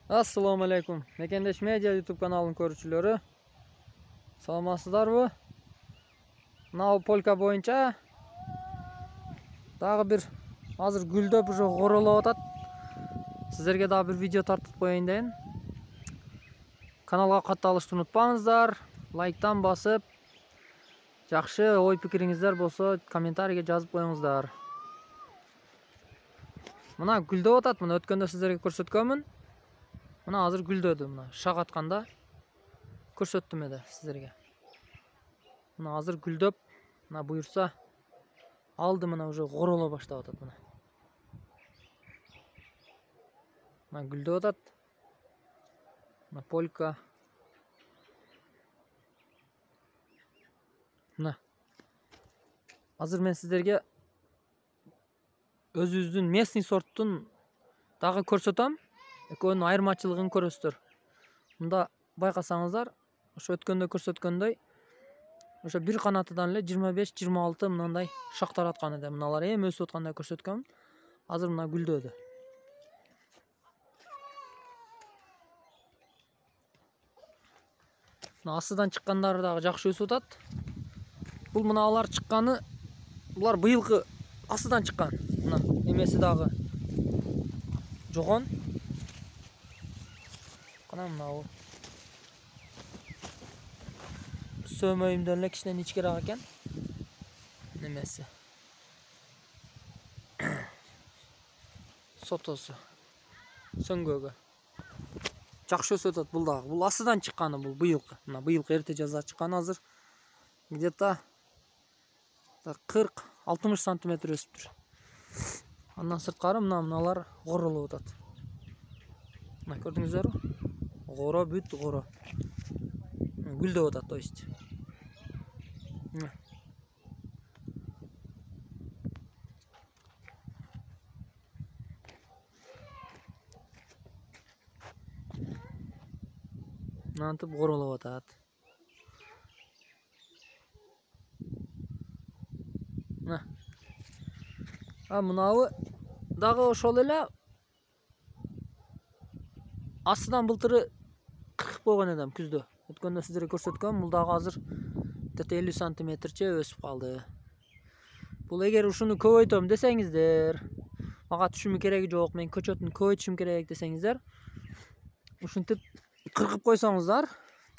Assalamu alaikum. Mekendеш Media YouTube kanalının көрүүчүлөрү. Саламатсыздарбы? Мына полка боюнча дагы бир азыр гүлдөп уже горолоп атат. Сиздерге дагы бир видео тартып коеюн дейин. Каналга катталышты унутпаңыздар. Лайктан басып, жакшы ой пикириңиздер болсо комментарийге жазып коюңуздар. Мына гүлдөп атат. Мына өткөндө сиздерге көрсөткөнмүн. Мына азыр гүлдөдү, мына шак атканда көрсөттүм эде сиздерге. Мына азыр гүлдөп, мына буюрса алды мына уже гороло баштап атат мына. Мына гүлдөп атат. Мына полька. Мына. Азыр мен сиздерге өзүбүздүн местный сорттун дагы көрсөтөм. Экөөнүн айырмачылыгын көрөсүздөр. Мында байкасаңыздар, ошо өткөндө көрсөткөндөй, ошо бир канатыдан эле 25-26 мындай шактар аткан эде. Мыналар эми өсүп атканда көрсөткөм. Азыр мына гүлдөдү. Мына астыдан чыккандары дагы жакшы өсүп атат. Бул мына алар чыкканы, булар быйылкы астыдан чыккан. Мына эмеси дагы жогон. Мына сөмөйүмдөн эле кичинен ичкераак экен. Немеси сотосу сөңгөгө жакшы өсүп атат. Бул дагы, бул астыдан чыкканы, бул быйылкы. Мына быйылкы эрте жазда чыккан, азыр где-то 40-60 сантиметр өсүптүр. Андан сырткары мыналар горолоп атат. Мына көрдүңүздөрбү? Горо бүт горо. Гүлдөп атат, то есть. Мынантип горолоп атат. Мына. Мынабы дагы ошол эле астыдан былтыры кыркып койгон эдем күздө. Өткөндө сиздерге көрсөткөм, бул дагы азыр 50 сантиметрче өсүп калды. Бул эгер ушуну көбөйтөм десеңиздер, мага түшүмү кереги жок, мен көчөтүн көбөйтүшүм керек десеңиздер, ушинтип кыркып койсоңуздар,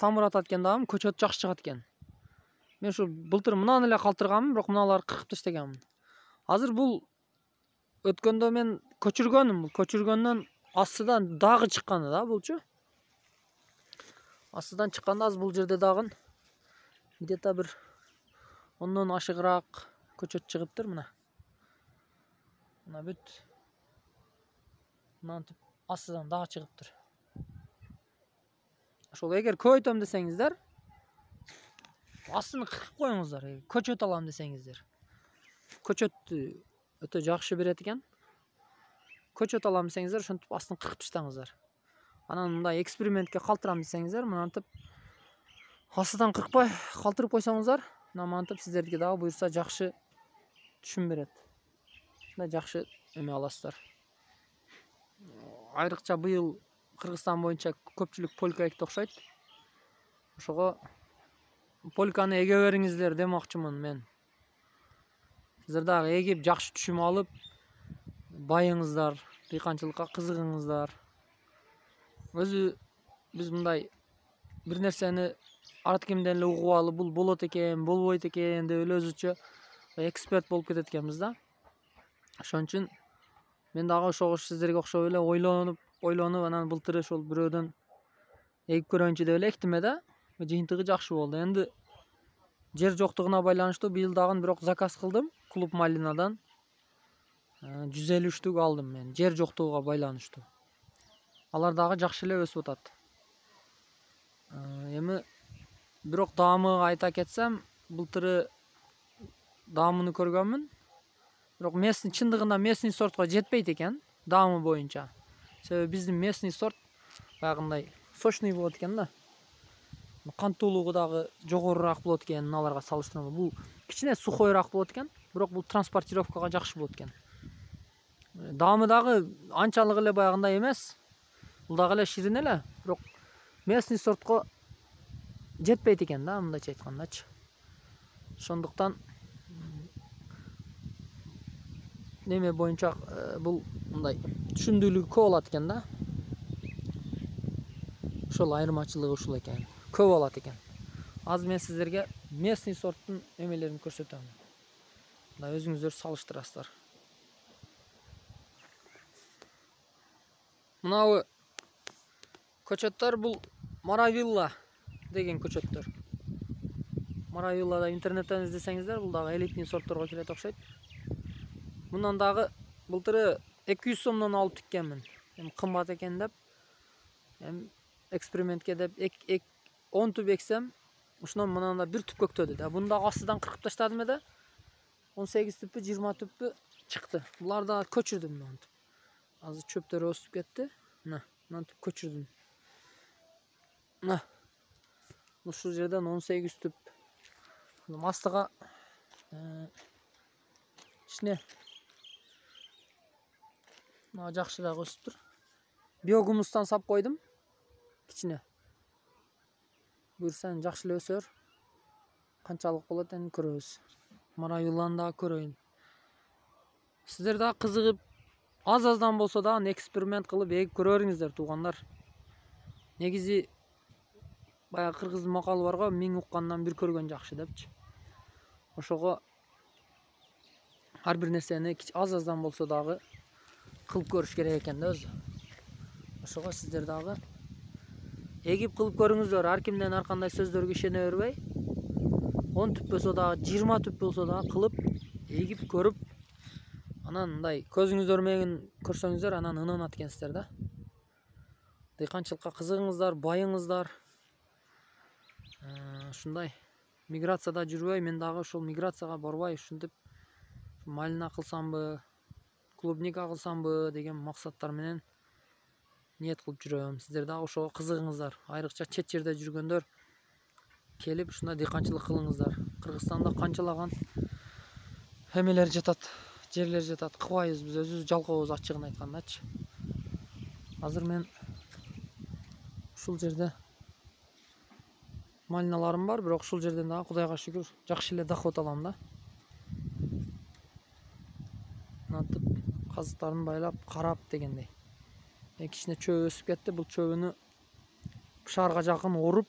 тамыр атат экен дагы, көчөт жакшы чыгат экен. Мен ушу былтыр мынаны эле калтырганмын, бирок мыналарды кыркып таштаганмын. Азыр бул өткөндө мен көчүргөнмүн, көчүргөндөн астыдан дагы чыкканы да булчу. Астыдан чыкканда азыр бул жерде дагы где-то бир 10дон ашыгыраак көчөт чыгыптыр мына. Мына бүт. Мынантип астыдан дагы чыгыптыр. Ошол эгер көбөйтөм десеңиздер, астыны кыркып коюңуздар. Көчөт алам десеңиздер. Көчөттү өтө жакшы берет экен. Көчөт алам десеңиздер, ошентип астын кыркып таштаңыздар. Анан мындай экспериментке калтырам десеңиздер, мынантип астыдан кыркпай калтырып койсоңуздар, мынантип сиздерге дагы буюрса жакшы түшүм берет. Мындай жакшы эме аласыздар. Айрыкча быйыл Кыргызстан боюнча көпчүлүк полька экти окшойт. Ошого полканы эге бериңиздер демокчумун мен. Сиздер дагы эгип жакшы түшүм алып, байыңыздар, дыйканчылыкка кызыгыңыздар. Өзү биз мындай бир нерсени арт кимден эле угуп алып, бул болот экен, болбойт экен деп эле өзүчө эксперт болуп кетет экенбиз да. Ошон үчүн мен дагы ошого сиздерге окшоп эле ойлонуп, анан былтыр ошол бирөөдөн эгип көрөйүнчү деп эле эктим да. Жыйынтыгы жакшы болду. Энди жер жоктугуна байланыштуу быйыл дагы бирок заказ кылдым Клуб Малинадан. 150 штук алдым мен, жер жоктугуга байланыштуу. Алар дагы жакшы эле өсүп атат. Эми бирок даамыга айта кетсем, былтыры даамыны көргөнмүн. Бирок местный чындыгында местный сортко жетпейт экен, даамы боюнча. Себеби биздин местный сорт баягындай сочный болот экен да. Кантуулугу дагы жогорураак болот экен мыналарга салыштырмалуу. Бул кичине сухойраак болот экен, бирок бул транспортировкага жакшы болот экен. Даамы дагы анчалык эле баягындай эмес. Бул дагы эле ширин эле, бирок местный сортко жетпейт экен да, мындайча айткандачы. Ошондуктан неме боюнча бул мындай түшүндүүлүгү көп болот экен да. Ошол айырмачылыгы ушул экен. Көп болот экен. Азыр мен сиздерге местный сорттун эмелерин көрсөтөм. Мына өзүңүздөр салыштырасыздар. Мынабы көчөттөр бул Маравилла деген көчөттөр. Маравиллада интернеттен издесеңиздер, бул дагы элитный сортторго кирет окшойт. Мындан дагы былтыры 200 сомдон алып тиккенмин. Эми кымбат экен деп, эми экспериментке деп 10 түп эксем, ушунан мындан да бир түп көктөдү да. Буну дагы астыдан кыркып таштадым эде. 18 түппү, 20 түппү чыкты. Буларды да көчүрдүм мынтип. Азыр чөптөр өсүп кетти. Мына, мынтип көчүрдүм. Мына. Ушул жерден 18 түп. Астыга ичине мына жакшыраак өсүптүр. Биогумустан сап койдум ичине. Буюрса жакшы эле өсөр. Канчалык болот эми көрөбүз. Маравилланы да көрөйүн. Сиздер да кызыгып, аз-аздан болсо да эксперимент кылып эгип көрөңүздөр туугандар. Негизи баягы кыргыздын макалы бар го, 1000 уккандан бир көргөн жакшы депчи. Ошого ар бир нерсени аз-аздан болсо дагы кылып көрүш керек экен да өзү. Ошого сиздер дагы эгип кылып көрүңүздөр. Ар кимден ар кандай сөздөргө ишене бербей, 10 түп болсо дагы, 20 түп болсо дагы кылып эгип көрүп, анан мындай көзүңүздөр менен көрсөңүздөр, анан ынанат экенсиздер да. Дыйканчылыкка кызыгыңыздар, байыңыздар. Ушундай миграцияда жүрбөй, мен дагы ушул миграцияга барбай, ушинтип малина кылсамбы, клубника кылсамбы деген максаттар менен ниет кылып жүрөм. Сиздер дагы ошого кызыгыңыздар. Айрыкча чет жерде жүргөндөр келип ушундай дыйканчылык кылыңыздар. Кыргызстанда канчалаган эмелер жатат, жерлер жатат. Кыбайбыз биз өзүбүз жалкообуз, ачыгын айткандачы. Азыр мен ушул жерде малиналарым бар, бирок ушул жерден дагы Кудайга шүгүр жакшы эле доход алам да. Мынтип казыктарын байлап, карап дегендей. Кичине чөбү өсүп кетти. Бул чөбүнү бышаарга жакын оруп,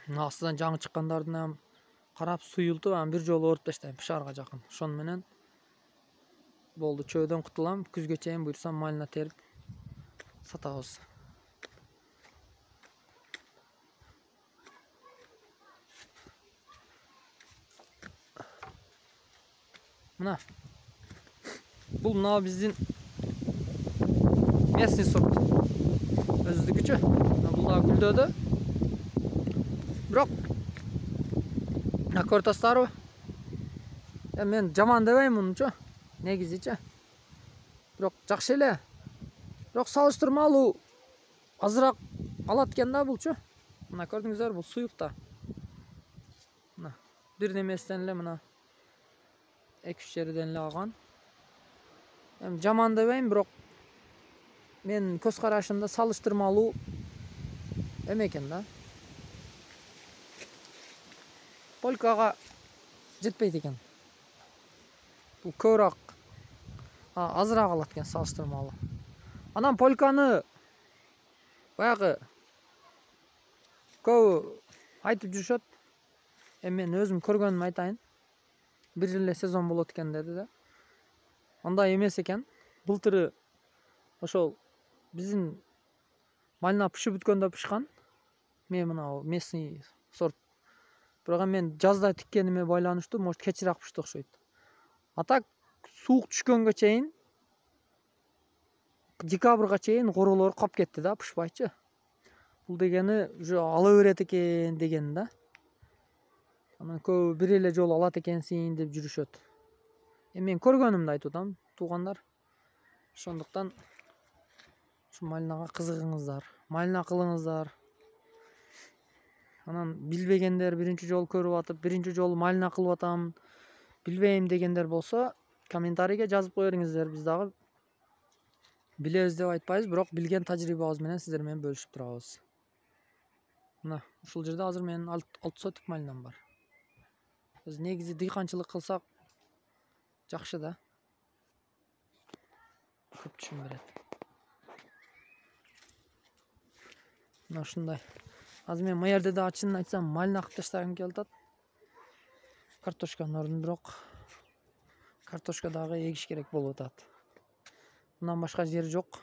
астынан жаңы чыккандарын карап, суюлтуп, бир жолу оруп таштайм бышаарга жакын. Ошону менен болду, чөбүдөн кутулам. Күзгө чейин буюрса малина терип сатабыз. Мына. Мына биздин местный сорт. Өздүкүчө. Бул да гүлдөдү. Бирок мына көрүп атасыздарбы? Мен жаман дебейм мунучу. Негизичи. Бирок жакшы эле. Бирок салыштырмалуу азыраак алат экен да булчу. Мына көрдүңүздөр, бул суюкта. Мына бир немесинен эле мына 2-3 жерден эле алган. Эми жаман дебейм, бирок мен көз карашымда салыштырмалуу эме экен да. Полкага жетпейт экен. Бул көбүрөөк азыраак алат экен салыштырмалуу. Анан полканы баягы көбү айтып жүрүшөт. Эми мен өзүм көргөнүмдү айтайын. Бир эле сезон болот экен деди да. Андай эмес экен. Былтыры ошол биздин малина пышып бүткөндө пышкан. Мен мына местный сорт. Бирок мен жазда тиккениме байланыштуу, может кечирээк пышты окшойт. А так суук түшкөнгө чейин, декабрга чейин королор калып кетти да, пышпайчы. Бул дегени уже ала берет экен деген да. Анан көбү бир эле жолу алат экенсиң деп жүрүшөт. Мен көргөнүмдү айтып атам, туугандар. Ошондуктан ушу малинага кызыгыңыздар, малина кылыңыздар. Анан билбегендер, биринчи жолу көрүп атып, биринчи жолу малина кылып атам, билбейм дегендер болсо, комментарийге жазып коюңуздар. Биз дагы билебиз деп айтпайбыз, бирок билген тажрыйбабыз менен сиздер менен бөлүшүп турабыз. Мына ушул жерде азыр менин 6 соток малинам бар. Биз негизи дыйканчылык кылсак жакшы да. Көп түшүм берет. Мына ушундай. Азыр мен мына жерде да чынын айтсам малина кылып таштагым келип атат. Картошканын ордуна бирок картошка дагы эгиш керек болуп атат. Мындан башка жер жок.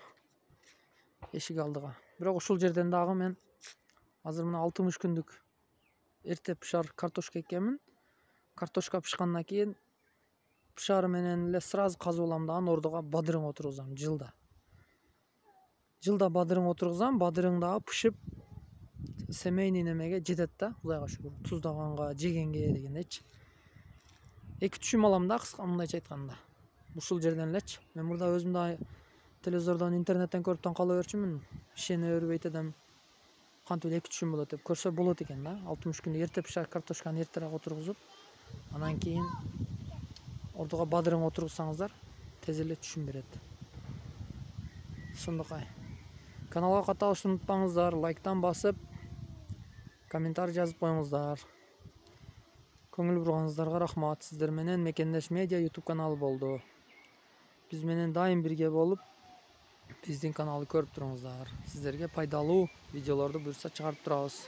Эшик алдыга. Бирок ушул жерден дагы мен азыр мына 60 күндүк эрте пышар картошка эккенмин. Картошка пышкандан кийин пышары менен эле сразу казып алам да, анын ордуга бадырың отургузам жылда. Жылда бадырың отургузам, бадырың дагы пышып семейный немеге жетет да, Кудайга шүгүр. Туздаганга, жегенге дегендейчи. 2 түшүм алам да, кыска мындайча айтканда. Ушул жерден элечи. Мен мурда өзүм да телевизордон, интернеттен көрүптөн кала берчүмүн. Ишене бербейт эдем. Кантип эле 2 түшүм болот деп көрсө болот экен да. 60 күндө эрте пышар картошканы эртерээк отургузуп, анан кийин ордуга бадырың отургузсаңыздар, тез эле түшүм берет. Ошондукай. Каналга катталышты унутпаңыздар, лайктан басып, комментарий жазып коюңуздар. Көңүл бурганыңыздарга рахмат. Сиздер менен Мекендеш Медиа YouTube каналы болду. Биз менен дайым бирге болуп, биздин каналды көрүп туруңуздар. Сиздерге пайдалуу видеолорду буюрса чыгарып турабыз.